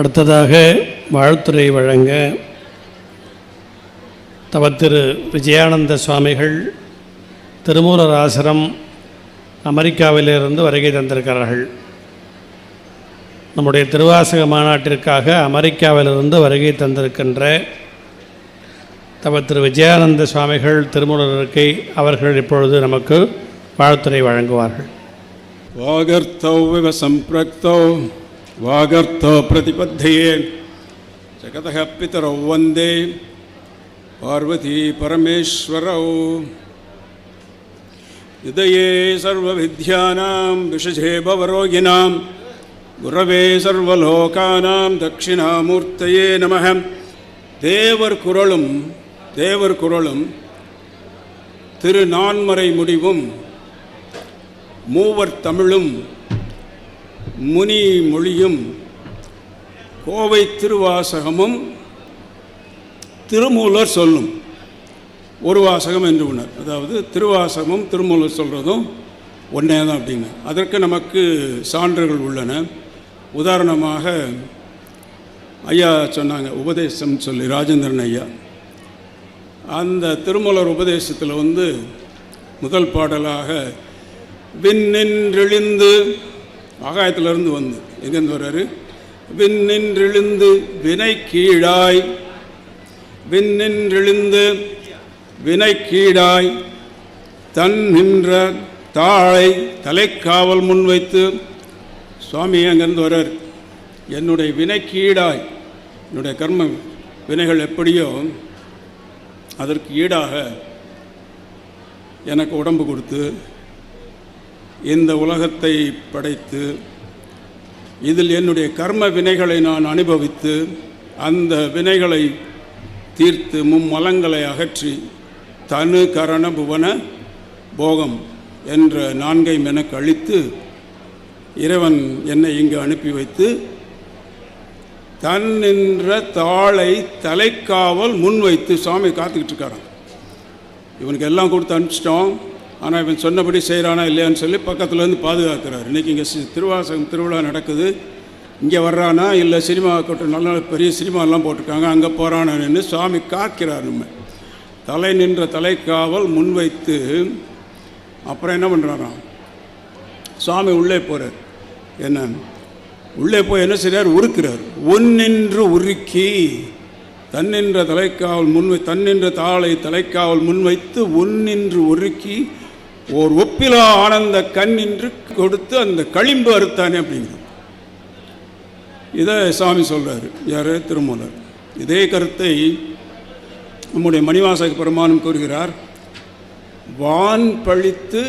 அடுத்ததாக வாழ்த்துரை வழங்க தவத்திரு விஜயானந்த சுவாமிகள் திருமூலர் ஆசிரம் அமெரிக்காவிலிருந்து வருகை தந்திருக்கிறார்கள். நம்முடைய திருவாசக மாநாட்டிற்காக அமெரிக்காவிலிருந்து வருகை தந்திருக்கின்ற தவத்திரு விஜயானந்த சுவாமிகள் திருமூலர் இருக்கை அவர்கள் இப்பொழுது நமக்கு வாழ்த்துரை வழங்குவார்கள். வாகர்த்தௌ விவ சம்பிரக்தௌ வாகர்த்தோ பிரதிபத்தையே ஜகதः பிதரௌ வந்தே பார்வதி பரமேஸ்வரௌ. யுதயே சர்வவித்யானாம் விஷஜே பவரோகிணாம் குரவே சர்வலோகானாம் தட்சிணாமூர்த்தயே நமः. தேவர் குறளும் திரு நான்மறை முடிவும் மூவர் தமிழும் முனி மொழியும் கோவை திருவாசகமும் திருமூலர் சொல்லும் ஒரு வாசகம் என்று உணர். அதாவது திருவாசகமும் திருமூலர் சொல்கிறதும் ஒன்றே தான் அப்படின்னு அதற்கு நமக்கு சான்றுகள் உள்ளன. உதாரணமாக ஐயா சொன்னாங்க, உபதேசம் சொல்லி ராஜேந்திரன் ஐயா. அந்த திருமூலர் உபதேசத்தில் முதல் பாடலாக விண்ணின்றெழுந்து, ஆகாயத்திலிருந்து எங்கேருந்து வர்றாரு, விண்ணின்றெழுந்து வினை கீழாய், விண்ணின்றெழுந்து வினை கீழாய் தன் நின்ற தாளை தலைக்காவல் முன்வைத்து. சுவாமி அங்கேருந்து வர்றார். என்னுடைய வினை கீழாய், என்னுடைய கர்ம வினைகள் எப்படியோ அதற்கு ஈடாக எனக்கு உடம்பு கொடுத்து இந்த உலகத்தை படைத்து இதில் என்னுடைய கர்ம வினைகளை நான் அனுபவித்து அந்த வினைகளை தீர்த்து மும்மலங்களை அகற்றி தனு கரண புவன போகம் என்ற நான்கையும் எனக்கு அளித்து இறைவன் என்னை இங்கு அனுப்பி வைத்து தன் நின்ற தாளை தலைக்காவல் முன்வைத்து. சுவாமி காத்துக்கிட்டு இருக்காரான். இவனுக்கு எல்லாம் கொடுத்து அனுப்பிச்சிட்டோம், ஆனால் இவன் சொன்னபடி செய்கிறானா இல்லையான்னு சொல்லி பக்கத்துலேருந்து பாதுகாக்கிறார். இன்றைக்கி இங்கே திருவாசகம் திருவிழா நடக்குது, இங்கே வர்றானா இல்லை சினிமா கூட்டம் நல்ல பெரிய சினிமாலாம் போட்டிருக்காங்க அங்கே போகிறானான்னு சுவாமி காக்கிறார். நம்ம தலை நின்ற தலைக்காவல் முன்வைத்து அப்புறம் என்ன பண்ணுறாராம், சுவாமி உள்ளே போகிறார். என்ன உள்ளே போய் என்ன செய்கிறார், உருக்கிறார். ஒன்னின்று உருக்கி தன்னின்ற தலைக்காவல் தன்னின்ற தாளை தலைக்காவல் முன்வைத்து ஒன்னின்று உருக்கி ஓர் ஒப்பிலா ஆனந்த கண்ணின்று கொடுத்து அந்த களிம்பு அறுத்தானே அப்படிங்கிறது. இதை சாமி சொல்கிறார். யார், திருமூலர். இதே கருத்தை நம்முடைய மணிவாசக பெருமானும் கூறுகிறார். வான் பழித்து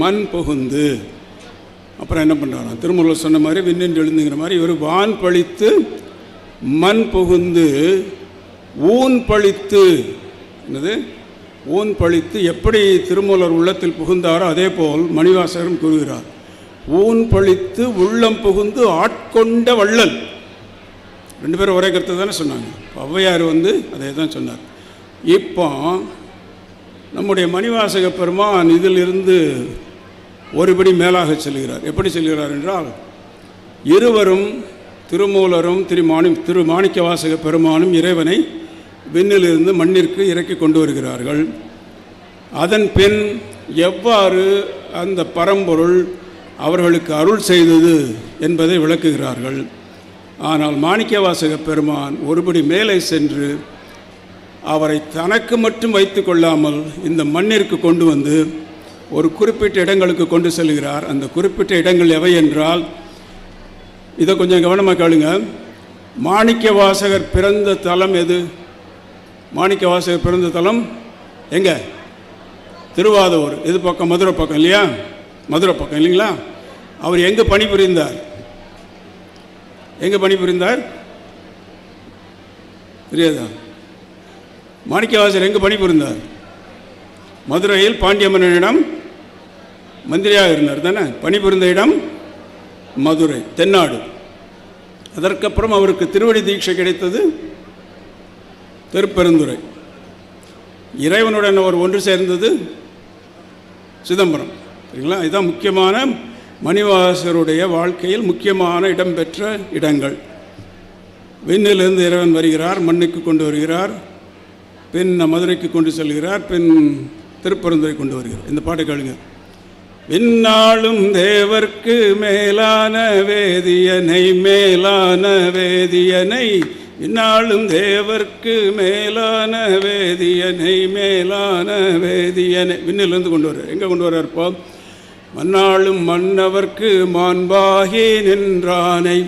மண் புகுந்து. அப்புறம் என்ன பண்ணுறாராம், திருமூலர் சொன்ன மாதிரி விண்ணின்று எழுந்துங்கிற மாதிரி இவர் வான் பழித்து மண் புகுந்து ஊன் பழித்து. என்னது ஊன் பழித்து? எப்படி திருமூலர் உள்ளத்தில் புகுந்தாரோ அதே போல் மணிவாசகரும் கூறுகிறார். ஊன் பழித்து உள்ளம் புகுந்து ஆட்கொண்ட வள்ளல். ரெண்டு பேரும் ஒரே கருத்தை தானே சொன்னாங்க. ஔவையார் அதே தான் சொன்னார். இப்போ நம்முடைய மணிவாசக பெருமான் இதிலிருந்து ஒருபடி மேலாக செல்கிறார். எப்படி செல்கிறார் என்றால், இருவரும் திருமூலரும் திரு மாணிக்கவாசக பெருமானும் இறைவனை விண்ணிலிருந்து மண்ணிற்கு இறக்கி கொண்டு வருகிறார்கள். அதன் பின் எவ்வாறு அந்த பரம்பொருள் அவர்களுக்கு அருள் செய்தது என்பதை விளக்குகிறார்கள். ஆனால் மாணிக்கவாசக பெருமான் ஒருபடி மேலே சென்று அவரை தனக்கு மட்டும் வைத்து கொள்ளாமல் இந்த மண்ணிற்கு கொண்டு வந்து ஒரு குறிப்பிட்ட இடங்களுக்கு கொண்டு செல்கிறார். அந்த குறிப்பிட்ட இடங்கள் எவை என்றால், இதை கொஞ்சம் கவனமாக கேளுங்க. மாணிக்கவாசகர் பிறந்த தலம் எது? மாணிக்கவாசகர் பிறந்த தலம் எங்கே? திருவாதூர். இது பக்கம் மதுரை பக்கம் இல்லையா? மதுரை பக்கம் இல்லைங்களா? அவர் எங்கே பணிபுரிந்தார்? எங்கே பணிபுரிந்தார் தெரியாதா? மாணிக்கவாசகர் எங்கே பணிபுரிந்தார்? மதுரையில் பாண்டிய மன்னனிடம் மந்திரியாக இருந்தார் தானே. பணிபுரிந்த இடம் மதுரை, தென்னாடு. அதற்கப்புறம் அவருக்கு திருவடி தீட்சை கிடைத்தது திருப்பெருந்துறை. இறைவனுடன் அவர் ஒன்று சேர்ந்தது சிதம்பரம். சரிங்களா? இதுதான் முக்கியமான மணிவாசகருடைய வாழ்க்கையில் முக்கியமான இடம்பெற்ற இடங்கள். விண்ணிலிருந்து இறைவன் வருகிறார், மண்ணுக்கு கொண்டு வருகிறார், பின் மதுரைக்கு கொண்டு செல்கிறார், பின் திருப்பரந்துரை கொண்டு வருகிறார். இந்த பாட்டை கேளுங்க. விண்ணாளும் தேவர்க்கு மேலான வேதியனை, மேலான வேதியனை, விண்ணாளும் தேவர்க்கு மேலான வேதியனை, மேலான வேதியனை. விண்ணிலிருந்து கொண்டு வர்றார். எங்கே கொண்டு வர்றார்? இப்போ மண்ணாளும் மன்னவர்க்கு மாண்பாகி நின்றானை,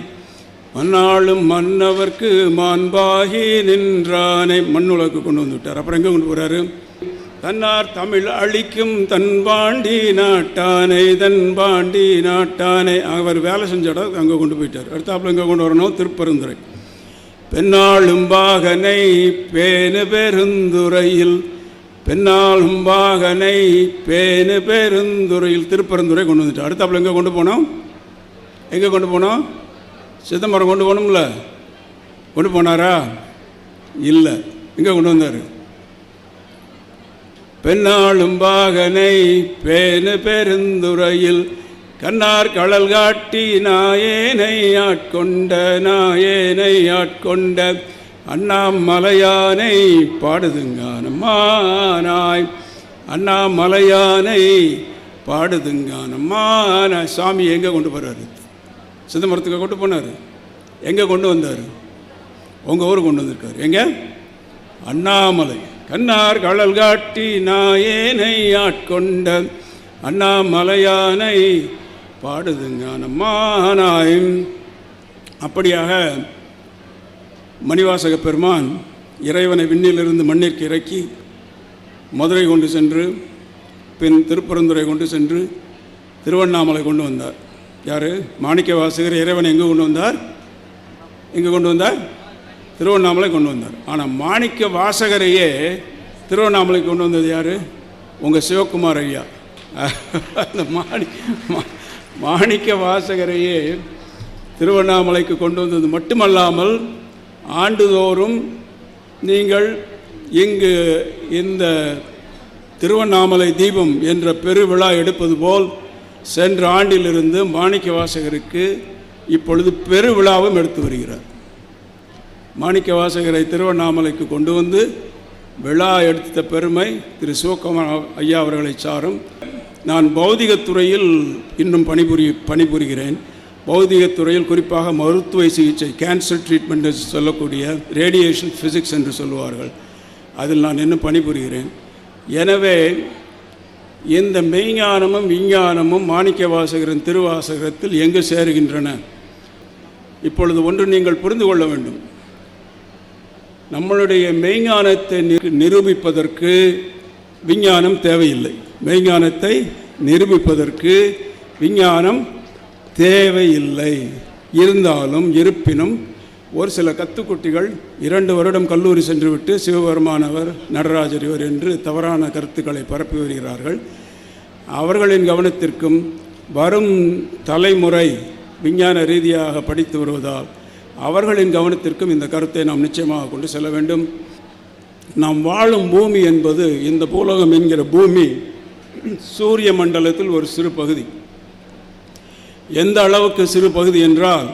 மண்ணாளும் மன்னவர்க்கு மாண்பாகி நின்றானை, மண்ணுலகு கொண்டு வந்து விட்டார். அப்புறம் எங்கே கொண்டு போகிறாரு? தன்னார் தமிழ் அழிக்கும் தன்பாண்டி நாட்டானை, தன்பாண்டி நாட்டானை. அவர் வேலை செஞ்ச இடம் அங்கே கொண்டு போயிட்டார். அடுத்தாப்புல எங்கே கொண்டு வரணும்? திருப்பரந்துரை. பெண்ணாளும் பாகனை பேணு பெருந்துறையில், பெண்ணாளும் பாகனை பேணு பெருந்துறையில், திருப்பரந்துரை கொண்டு வந்துட்டார். அடுத்தாப்புல எங்கே கொண்டு போனோம்? எங்கே கொண்டு போனோம்? சிதம்பரம் கொண்டு போகணும்ல. கொண்டு போனாரா? இல்லை. எங்கே கொண்டு வந்தார்? பெண்ணாளும் பாகனை பேணு பெருந்துறையில், கண்ணார் கடல் காட்டி நாயேனை ஆட்கொண்ட, நாயேனை ஆட்கொண்ட அண்ணாமலையானை பாடுதுங்கானம்மானாய், அண்ணாமலையானை பாடுதுங்கானம்மானாய். சாமி எங்கே கொண்டு போகிறாரு? சிதம்பரத்துக்கு கொண்டு போனார். எங்கே கொண்டு வந்தார்? உங்கள் ஊருக்கு கொண்டு வந்திருக்காரு. எங்கே? அண்ணாமலை. கண்ணார் கடல் காட்டி நாயேனை ஆட்கொண்ட அண்ணாமலையானை பாடுதுங்கானம்மானாய். அப்படியாக மணிவாசக பெருமான் இறைவனை விண்ணிலிருந்து மண்ணிற்கு இறக்கி மதுரை கொண்டு சென்று, பின் திருப்பரந்துரை கொண்டு சென்று திருவண்ணாமலை கொண்டு வந்தார். யார்? மாணிக்க வாசகர் இறைவனை எங்கே கொண்டு வந்தார்? எங்கே கொண்டு வந்தார்? திருவண்ணாமலை கொண்டு வந்தார். ஆனால் மாணிக்க வாசகரையே திருவண்ணாமலை கொண்டு வந்தது யார்? உங்கள் சிவகுமார் ஐயா. அந்த மாணிக்க வாசகரையே திருவண்ணாமலைக்கு கொண்டு வந்தது மட்டுமல்லாமல், ஆண்டுதோறும் நீங்கள் இங்கு இந்த திருவண்ணாமலை தீபம் என்ற பெருவிழா எடுப்பது போல் சென்ற ஆண்டிலிருந்து மாணிக்க வாசகருக்கு இப்பொழுது பெருவிழாவும் எடுத்து வருகிறார். மாணிக்க வாசகரை திருவண்ணாமலைக்கு கொண்டு வந்து விழா எடுத்த பெருமை திரு சிவகுமார் ஐயா அவர்களை சாரும். நான் பௌதிகத்துறையில் இன்னும் பணிபுரிகிறேன். பௌதிகத்துறையில் குறிப்பாக மருத்துவ சிகிச்சை, கேன்சர் ட்ரீட்மெண்ட் என்று சொல்லக்கூடிய ரேடியேஷன் ஃபிசிக்ஸ் என்று சொல்லுவார்கள், அதில் நான் இன்னும் பணிபுரிகிறேன். எனவே இந்த மெய்ஞானமும் விஞ்ஞானமும் மாணிக்க வாசகரின் திருவாசகத்தில் எங்கு சேருகின்றன? இப்பொழுது ஒன்று நீங்கள் புரிந்து கொள்ள வேண்டும். நம்மளுடைய மெய்ஞானத்தை நிரூபிப்பதற்கு விஞ்ஞானம் தேவையில்லை. மெய்ஞானத்தை நிரூபிப்பதற்கு விஞ்ஞானம் தேவையில்லை. இருந்தாலும் இருப்பினும் ஒரு சில கத்துக்குட்டிகள் 2 வருடம் கல்லூரி சென்றுவிட்டு சிவபெருமானவர் நடராஜர் இவர் என்று தவறான கருத்துக்களை பரப்பி வருகிறார்கள். அவர்களின் கவனத்திற்கும் வரும் தலைமுறை விஞ்ஞான ரீதியாக படித்து வருவதால் அவர்களின் கவனத்திற்கும் இந்த கருத்தை நாம் நிச்சயமாக கொண்டு செல்ல வேண்டும். நாம் வாழும் பூமி என்பது, இந்த பூலோகம் என்கிற பூமி சூரிய மண்டலத்தில் ஒரு சிறு பகுதி. எந்த அளவுக்கு சிறு பகுதி என்றால்,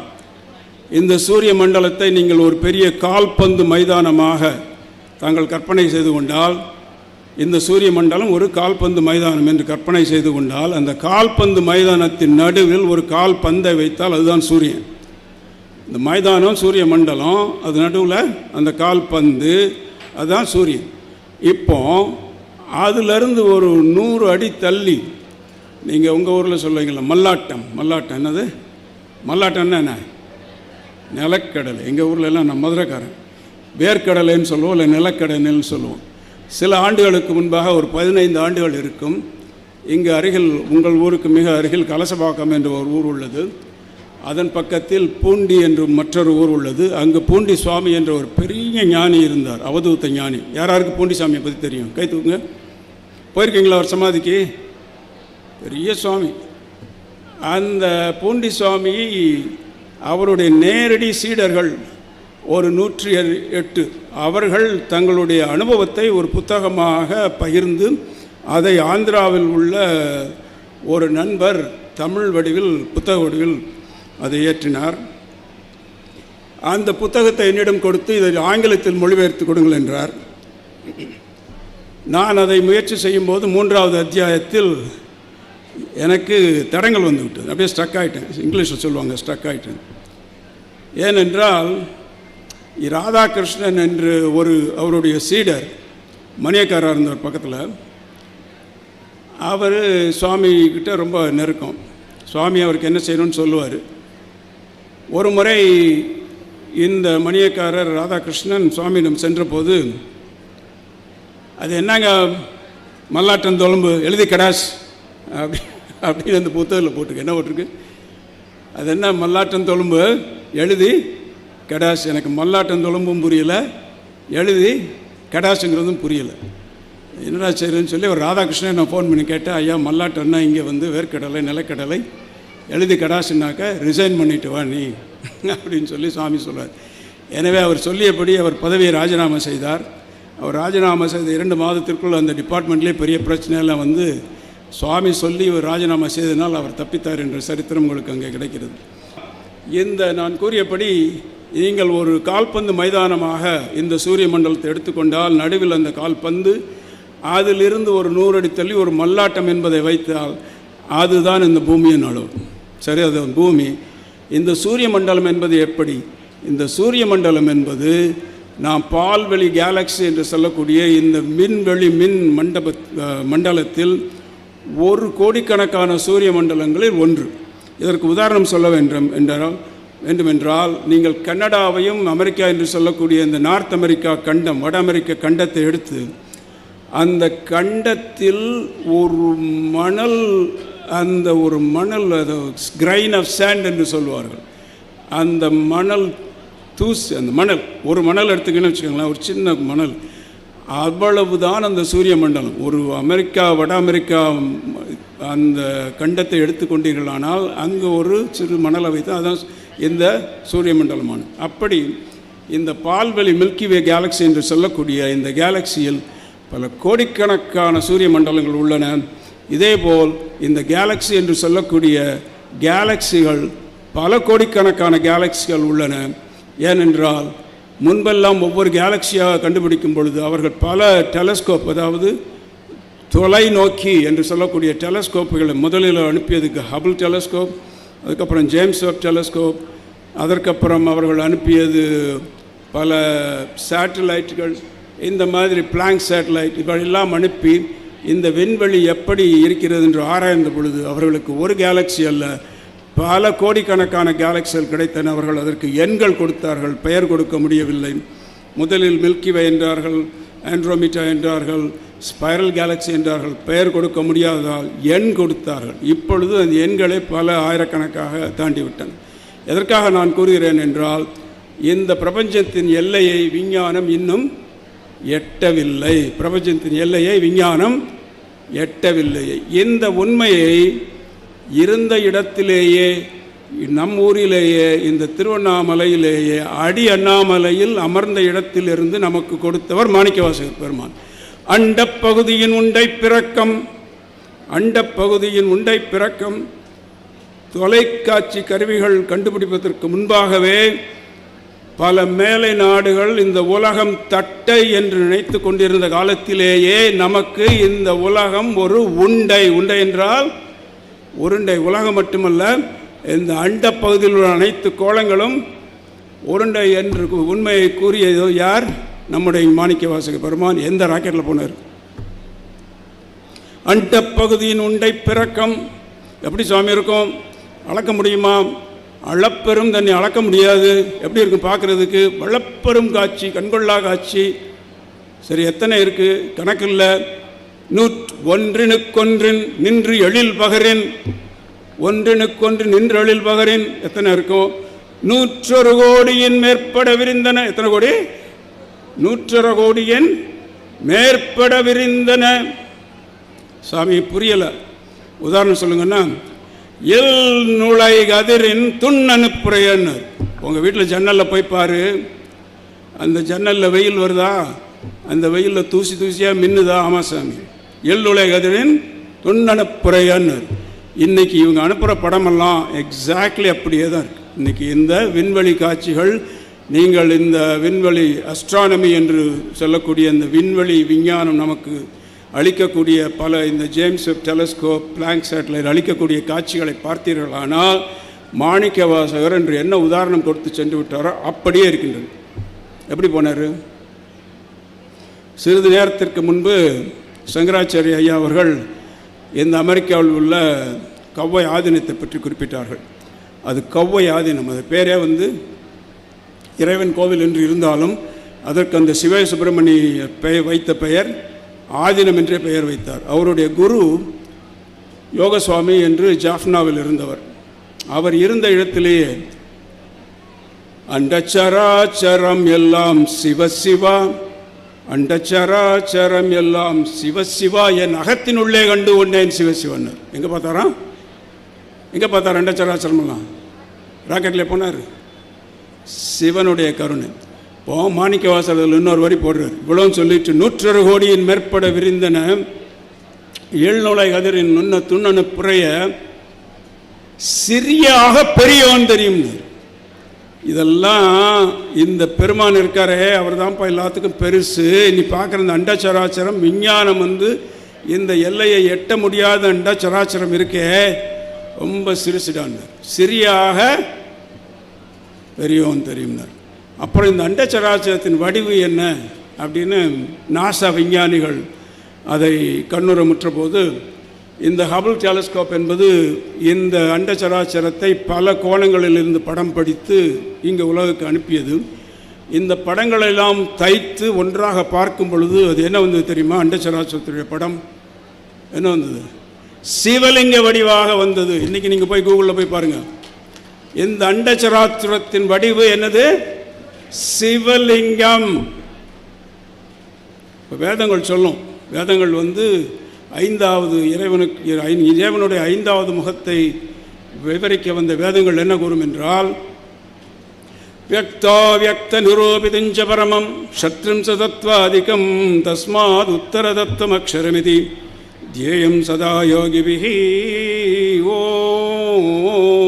இந்த சூரிய மண்டலத்தை நீங்கள் ஒரு பெரிய கால்பந்து மைதானமாக தாங்கள் கற்பனை செய்து கொண்டால், இந்த சூரிய மண்டலம் ஒரு கால்பந்து மைதானம் என்று கற்பனை செய்து கொண்டால், அந்த கால்பந்து மைதானத்தின் நடுவில் ஒரு கால்பந்தை வைத்தால் அதுதான் சூரியன். இந்த மைதானம் சூரிய மண்டலம், அது நடுவில் அந்த கால்பந்து, அதுதான் சூரியன். இப்போ அதிலிருந்து ஒரு 100 அடி தள்ளி, நீங்கள் உங்கள் ஊரில் சொல்லுவீங்களா மல்லாட்டம்? மல்லாட்டம் என்னது? மல்லாட்டம்னா என்ன? நிலக்கடலை. எங்கள் ஊரில் எல்லாம் நான் மதுரைக்காரன், வேர்க்கடலைன்னு சொல்லுவோம், இல்லை நிலக்கடலைன்னு சொல்லுவோம். சில ஆண்டுகளுக்கு முன்பாக, ஒரு 15 ஆண்டுகள் இருக்கும், இங்கே அருகில், உங்கள் ஊருக்கு மிக அருகில் கலசபாக்கம் என்ற ஒரு ஊர் உள்ளது. அதன் பக்கத்தில் பூண்டி என்று மற்றொரு ஊர் உள்ளது. அங்கு பூண்டி சுவாமி என்ற ஒரு பெரிய ஞானி இருந்தார், அவதூத்த ஞானி. யாராருக்கு பூண்டி சாமியை பற்றி தெரியும்? கை தூக்குங்க. போயிருக்கீங்களா அவர் சமாதிக்கு? பெரிய சுவாமி. அந்த பூண்டி சுவாமி அவருடைய நேரடி சீடர்கள் ஒரு 108 அவர்கள் தங்களுடைய அனுபவத்தை ஒரு புத்தகமாக பகிர்ந்து அதை ஆந்திராவில் உள்ள ஒரு நண்பர் தமிழ் வடிவில், புத்தக வடிவில் அதை ஏற்றினார். அந்த புத்தகத்தை என்னிடம் கொடுத்து இதை ஆங்கிலத்தில் மொழிபெயர்த்து கொடுங்கள் என்றார். நான் அதை முயற்சி செய்யும்போது 3வது அத்தியாயத்தில் எனக்கு தடங்கள் வந்து விட்டது. அப்படியே ஸ்டக் ஆகிட்டேன். இங்கிலீஷில் சொல்லுவாங்க, ஸ்டக் ஆகிட்டேன். ஏனென்றால் ராதாகிருஷ்ணன் என்று அவருடைய சீடர் மணியக்காரர் இருந்தவர் பக்கத்தில், அவர் சுவாமி கிட்ட ரொம்ப நெருக்கம். சுவாமி அவருக்கு என்ன செய்யணும்னு சொல்லுவார். ஒரு முறை இந்த மணியக்காரர் ராதாகிருஷ்ணன் சுவாமியிடம் சென்றபோது, அது என்னங்க மல்லாட்டம் தொழும்பு எழுதி கடாஸ் அப்படின்னு அந்த புத்தகத்தில் போட்டிருக்கு. என்ன போட்டிருக்கு? அது என்ன மல்லாட்டம் தொழும்பு எழுதி கடாஸ். எனக்கு மல்லாட்டம் தொழும்பும் புரியல, எழுதி கடாஸுங்கிறதும் புரியலை. என்னடா செய்கிறேன்னு சொல்லி ஒரு ராதாகிருஷ்ணன் நான் ஃபோன் பண்ணி கேட்டேன், ஐயா மல்லாட்டம்னா இங்கே வந்து வேர்க்கடலை நிலக்கடலை, எழுதி கடாசுனாக்க ரிசைன் பண்ணிட்டு வா நீ அப்படின்னு சொல்லி சுவாமி சொல்வார். எனவே அவர் சொல்லியபடி அவர் பதவியை ராஜினாமா செய்தார். அவர் ராஜினாமா செய்த 2 மாதத்திற்குள் அந்த டிபார்ட்மெண்ட்லேயே பெரிய பிரச்சனையெல்லாம் வந்து சுவாமி சொல்லி ஒரு ராஜினாமா செய்தனால் அவர் தப்பித்தார் என்ற சரித்திரம் உங்களுக்கு அங்கே கிடைக்கிறது. இந்த நான் கூறியபடி நீங்கள் ஒரு கால்பந்து மைதானமாக இந்த சூரிய மண்டலத்தை எடுத்துக்கொண்டால், நடுவில் அந்த கால்பந்து, அதிலிருந்து ஒரு 100 அடி தள்ளி ஒரு மல்லாட்டம் என்பதை வைத்தால் அதுதான் இந்த பூமியின் அளவு. சரி, அது பூமி. இந்த சூரிய மண்டலம் என்பது எப்படி? இந்த சூரிய மண்டலம் என்பது நாம் பால்வெளி கேலக்ஸி என்று சொல்லக்கூடிய இந்த மின்வெளி மண்டலத்தில் 1 கோடிக்கணக்கான சூரிய மண்டலங்களில் ஒன்று. இதற்கு உதாரணம் சொல்ல வேண்டுமென்றால் நீங்கள் கனடாவையும் அமெரிக்கா என்று சொல்லக்கூடிய இந்த நார்த் அமெரிக்கா கண்டம், வட அமெரிக்க கண்டத்தை எடுத்து அந்த கண்டத்தில் ஒரு மணல் அது கிரைன் ஆஃப் சாண்ட் என்று சொல்வார்கள். அந்த மணல் தூசு, அந்த மணல், ஒரு மணல் எடுத்துக்கின்னு வச்சுக்கோங்களேன், ஒரு சின்ன மணல், அவ்வளவுதான் அந்த சூரிய மண்டலம். ஒரு வட அமெரிக்கா அந்த கண்டத்தை எடுத்துக்கொண்டீர்களானால் அங்கே ஒரு சிறு மணலை வைத்து அதான் இந்த சூரிய மண்டலமான. அப்படி இந்த பால்வெளி மில்கிவே கேலக்ஸி என்று சொல்லக்கூடிய இந்த கேலக்சியில் பல கோடிக்கணக்கான சூரிய மண்டலங்கள் உள்ளன. இதேபோல் இந்த கேலக்ஸி என்று சொல்லக்கூடிய கேலக்சிகள், பல கோடிக்கணக்கான கேலக்சிகள் உள்ளன. ஏனென்றால் முன்பெல்லாம் ஒவ்வொரு கேலக்சியாக கண்டுபிடிக்கும் பொழுது அவர்கள் பல டெலஸ்கோப், அதாவது தொலைநோக்கி என்று சொல்லக்கூடிய டெலஸ்கோப்புகளை முதலில் அனுப்பியதுக்கு ஹபிள் டெலஸ்கோப், அதுக்கப்புறம் ஜேம்ஸ் வெப் டெலஸ்கோப், அதற்கப்புறம் அவர்கள் அனுப்பியது பல சேட்டலைட்டுகள், இந்த மாதிரி பிளாங்க் சேட்டலைட், இவையெல்லாம் அனுப்பி இந்த விண்வெளி எப்படி இருக்கிறது என்று ஆராய்ந்த பொழுது அவர்களுக்கு ஒரு கேலக்சி அல்ல, பல கோடிக்கணக்கான கேலக்சிகள் கிடைத்தன. அவர்கள் அதற்கு எண்கள் கொடுத்தார்கள், பெயர் கொடுக்க முடியவில்லை. முதலில் மில்கிவே என்றார்கள், ஆண்ட்ரோமீடா என்றார்கள், ஸ்பைரல் கேலக்சி என்றார்கள். பெயர் கொடுக்க முடியாததால் எண் கொடுத்தார்கள். இப்பொழுது அந்த எண்களை பல ஆயிரக்கணக்காக தாண்டிவிட்டன. எதற்காக நான் கூறுகிறேன் என்றால், இந்த பிரபஞ்சத்தின் எல்லையை விஞ்ஞானம் இன்னும் எட்டவில்லை. பிரபஞ்சத்தின் எல்லையை விஞ்ஞானம் எட்டவில்லை. இந்த உண்மையை இருந்த இடத்திலேயே, நம் ஊரிலேயே, இந்த திருவண்ணாமலையிலேயே அடி அண்ணாமலையில் அமர்ந்த இடத்திலிருந்து நமக்கு கொடுத்தவர் மாணிக்கவாசகர் பெருமான். அண்டப்பகுதியின் உண்டை பிறக்கம், அண்டப்பகுதியின் உண்டை பிறக்கம் தொலைக்காட்சி கருவிகள் கண்டுபிடிப்பதற்கு முன்பாகவே பல மேலை நாடுகள் இந்த உலகம் தட்டை என்று நினைத்து கொண்டிருந்த காலத்திலேயே நமக்கு இந்த உலகம் ஒரு உண்டை, உண்டை என்றால் உருண்டை, உலகம் மட்டுமல்ல, இந்த அண்டப்பகுதியில் உள்ள அனைத்து கோளங்களும் உருண்டை என்று உண்மையை கூறியதோ யார்? நம்முடைய மாணிக்கவாசக பெருமான். எந்த ராக்கெட்டில் போனார்? அண்டப்பகுதியின் உண்டை பிறக்கம். எப்படி சுவாமி இருக்கும்? அளக்க முடியுமா? அளப்பெரும் தன்னை அளக்க முடியாது. எப்படி இருக்கும் பார்க்குறதுக்கு? வளப்பெரும் காட்சி, கண்கொள்ளா காட்சி. சரி, எத்தனை இருக்குது? கணக்கில்லை. ஒன்றினுக்கொன்றின் நின்று எழில் பகரின், ஒன்றினுக்கொன்று நின்று எழில் பகரின் எத்தனை இருக்கும்? 101 கோடியின் மேற்பட விரிந்தன. எத்தனை கோடி? 101 கோடியின் மேற்பட விரிந்தன. சாமி புரியலை. உதாரணம் சொல்லுங்கன்னா, எல் நுழை கதிரின் துண் அனுப்புறையன்னு. உங்கள் வீட்டில் ஜன்னலில் போய் பாரு, அந்த ஜன்னலில் வெயில் வருதா? அந்த வெயிலில் தூசி தூசியாக மின்னுதா? ஆமாம் சாமி. எல் நுழை கதிரின் துண் அனுப்புறையன்னு. இன்றைக்கி இவங்க அனுப்புகிற படமெல்லாம் எக்ஸாக்ட்லி அப்படியே தான் இருக்குது. இன்றைக்கி இந்த விண்வெளி காட்சிகள் நீங்கள் இந்த விண்வெளி அஸ்ட்ரானமி என்று சொல்லக்கூடிய இந்த விண்வெளி விஞ்ஞானம் நமக்கு அளிக்கக்கூடிய பல இந்த James Webb telescope, Planck satellite அளிக்கக்கூடிய காட்சிகளை பார்த்தீர்களானால் மாணிக்க வாசகர் என்று என்ன உதாரணம் கொடுத்து சென்று விட்டாரோ அப்படியே இருக்கின்றது. எப்படி போனார்? சிறிது நேரத்திற்கு முன்பு சங்கராச்சாரிய ஐயா அவர்கள் இந்த அமெரிக்காவில் உள்ள கவ்வை ஆதீனத்தை பற்றி குறிப்பிட்டார்கள். அது கவ்வை ஆதீனம், அது பேரே இறைவன் கோவில் என்று இருந்தாலும் அதற்கு அந்த சிவ சுப்பிரமணிய வைத்த பெயர் ஆதீனம் என்றே பெயர் வைத்தார். அவருடைய குரு யோகசுவாமி என்று ஜாஃப்னாவில் இருந்தவர். அவர் இருந்த இடத்திலேயே அண்டச்சராச்சரம் எல்லாம் சிவசிவா, அண்டச்சராச்சரம் எல்லாம் சிவசிவா, என் அகத்தினுள்ளே கண்டு கொண்டேன் சிவசிவன்னர். எங்கே பார்த்தாராம்? எங்கே பார்த்தார்? அண்டச்சராச்சரம் எல்லாம் ராக்கெட்டில் போனார். சிவனுடைய கருணை. இப்போ மாணிக்க வாசகர்கள் இன்னொரு வரி போடுறார். இவ்வளவு சொல்லிட்டு 106 கோடியின் மேற்பட விரிந்தன எழுநுலை கதிரின் நுண்ண துண்ணனு புறைய சிறியாக பெரியவன் தெரியும். இதெல்லாம் இந்த பெருமான் இருக்காரே, அவர் தான்ப்பா எல்லாத்துக்கும் பெருசு. நீ பார்க்குற இந்த அண்டச்சராச்சரம் விஞ்ஞானம் இந்த எல்லையை எட்ட முடியாத அண்டச்சராச்சரம் இருக்கே, ரொம்ப சிறுசிடான், சிறியாக பெரியவன் தெரியும்னார். அப்புறம் இந்த அண்டச்சராச்சரத்தின் வடிவு என்ன அப்படின்னு நாசா விஞ்ஞானிகள் அதை கண்ணுறமுற்ற போது இந்த ஹபிள் டெலஸ்கோப் என்பது இந்த அண்டச்சராச்சரத்தை பல கோணங்களிலிருந்து படம் படித்து இங்கே உலகுக்கு அனுப்பியது. இந்த படங்களெல்லாம் தைத்து ஒன்றாக பார்க்கும் பொழுது அது என்ன வந்தது தெரியுமா? அண்டச்சராச்சரத்துடைய படம் என்ன வந்தது? சிவலிங்க வடிவாக வந்தது. இன்றைக்கி நீங்கள் போய் கூகுளில் போய் பாருங்கள். இந்த அண்டச்சராச்சரத்தின் வடிவு என்னது? சிவலிங்கம். வேதங்கள் சொல்லும். வேதங்கள் ஐந்தாவது இறைவனுடைய 5வது முகத்தை விவரிக்க வந்த வேதங்கள் என்ன கூறும் என்றால், வியக்தா வியக்த நிரூபிதஞ்ச பரமம் சத்ரும் சதத்வாதிகம் தஸ்மாத் உத்தர தத்துவம் அக்ஷரமிதி தியேயம் சதா யோகிபிஹி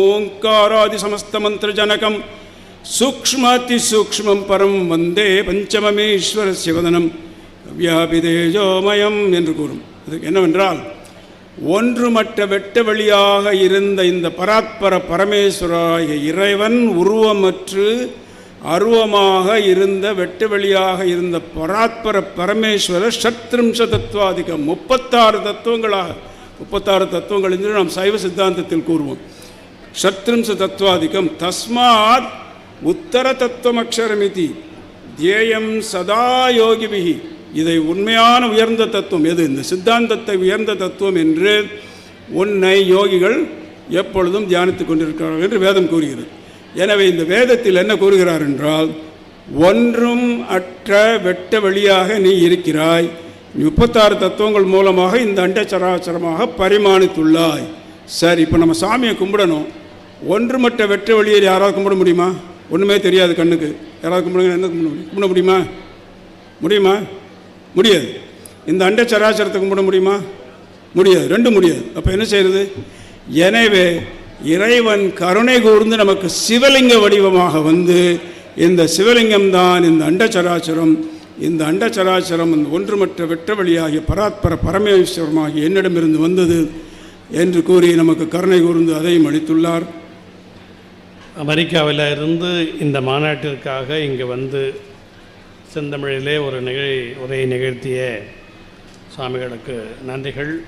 ஓங்காராதி சமஸ்த மந்திர ஜனகம் சூக்ஷ்மாதி சூக்ஷ்மம் பரம் வந்தே பஞ்சமமேஸ்வரஸ்ய வதனம் வியாபிதேஜோமயம் என்று கூறும். அதுக்கு என்னவென்றால், ஒன்றுமற்ற வெட்ட வெளியாக இருந்த இந்த பராத்பர பரமேஸ்வராகிய இறைவன் உருவமற்று அருவமாக இருந்த வெட்ட வெளியாக இருந்த பராத்பர பரமேஸ்வரர் சத்ரிம்ச தத்துவாதிகம் 36 தத்துவங்களாக 36 தத்துவங்கள் என்று நாம் சைவ சித்தாந்தத்தில் கூறுவோம். சத்ரிம்ச தத்துவாதிகம் தஸ்மாத் உத்தர தத்துவம் அக்ஷரமிதி தியேயம் சதா யோகிபிஹி. இதை உண்மையான உயர்ந்த தத்துவம் எது? இந்த சித்தாந்தத்தை உயர்ந்த தத்துவம் என்று உன்னை யோகிகள் எப்பொழுதும் தியானித்துக் கொண்டிருக்கிறார்கள் என்று வேதம் கூறுகிறது. எனவே இந்த வேதத்தில் என்ன கூறுகிறார் என்றால், ஒன்றும் அற்ற வெட்ட வெளியாக நீ இருக்கிறாய். 36 தத்துவங்கள் மூலமாக இந்த அண்டச்சராச்சரமாக பரிமாணித்துள்ளாய். சரி, இப்போ நம்ம சாமியை கும்பிடணும். ஒன்றுமற்ற வெட்ட வெளியை யாராவது கும்பிட முடியுமா? ஒன்றுமே தெரியாது கண்ணுக்கு. யாராவது கும்பிடுங்க, என்ன கும்பிட முடியுமா? முடியுமா? முடியாது. இந்த அண்டச்சராச்சரத்தை கும்பிட முடியுமா? முடியாது. ரெண்டும் முடியாது. அப்போ என்ன செய்கிறது? எனவே இறைவன் கருணை கூர்ந்து நமக்கு சிவலிங்க வடிவமாக இந்த சிவலிங்கம்தான் இந்த அண்டச்சராச்சரம். இந்த அண்டச்சராச்சரம் ஒன்றுமற்ற வெட்ட வெளியாகிய பராத்பர பரமேஸ்வரமாகிய என்னிடமிருந்து வந்தது என்று கூறி நமக்கு கருணை கூர்ந்து அதையும் அளித்துள்ளார். அமெரிக்காவில் இருந்து இந்த மாநாட்டிற்காக இங்கே செந்தமிழிலே ஒரு உரையை நிகழ்த்திய சுவாமிகளுக்கு நன்றிகள்.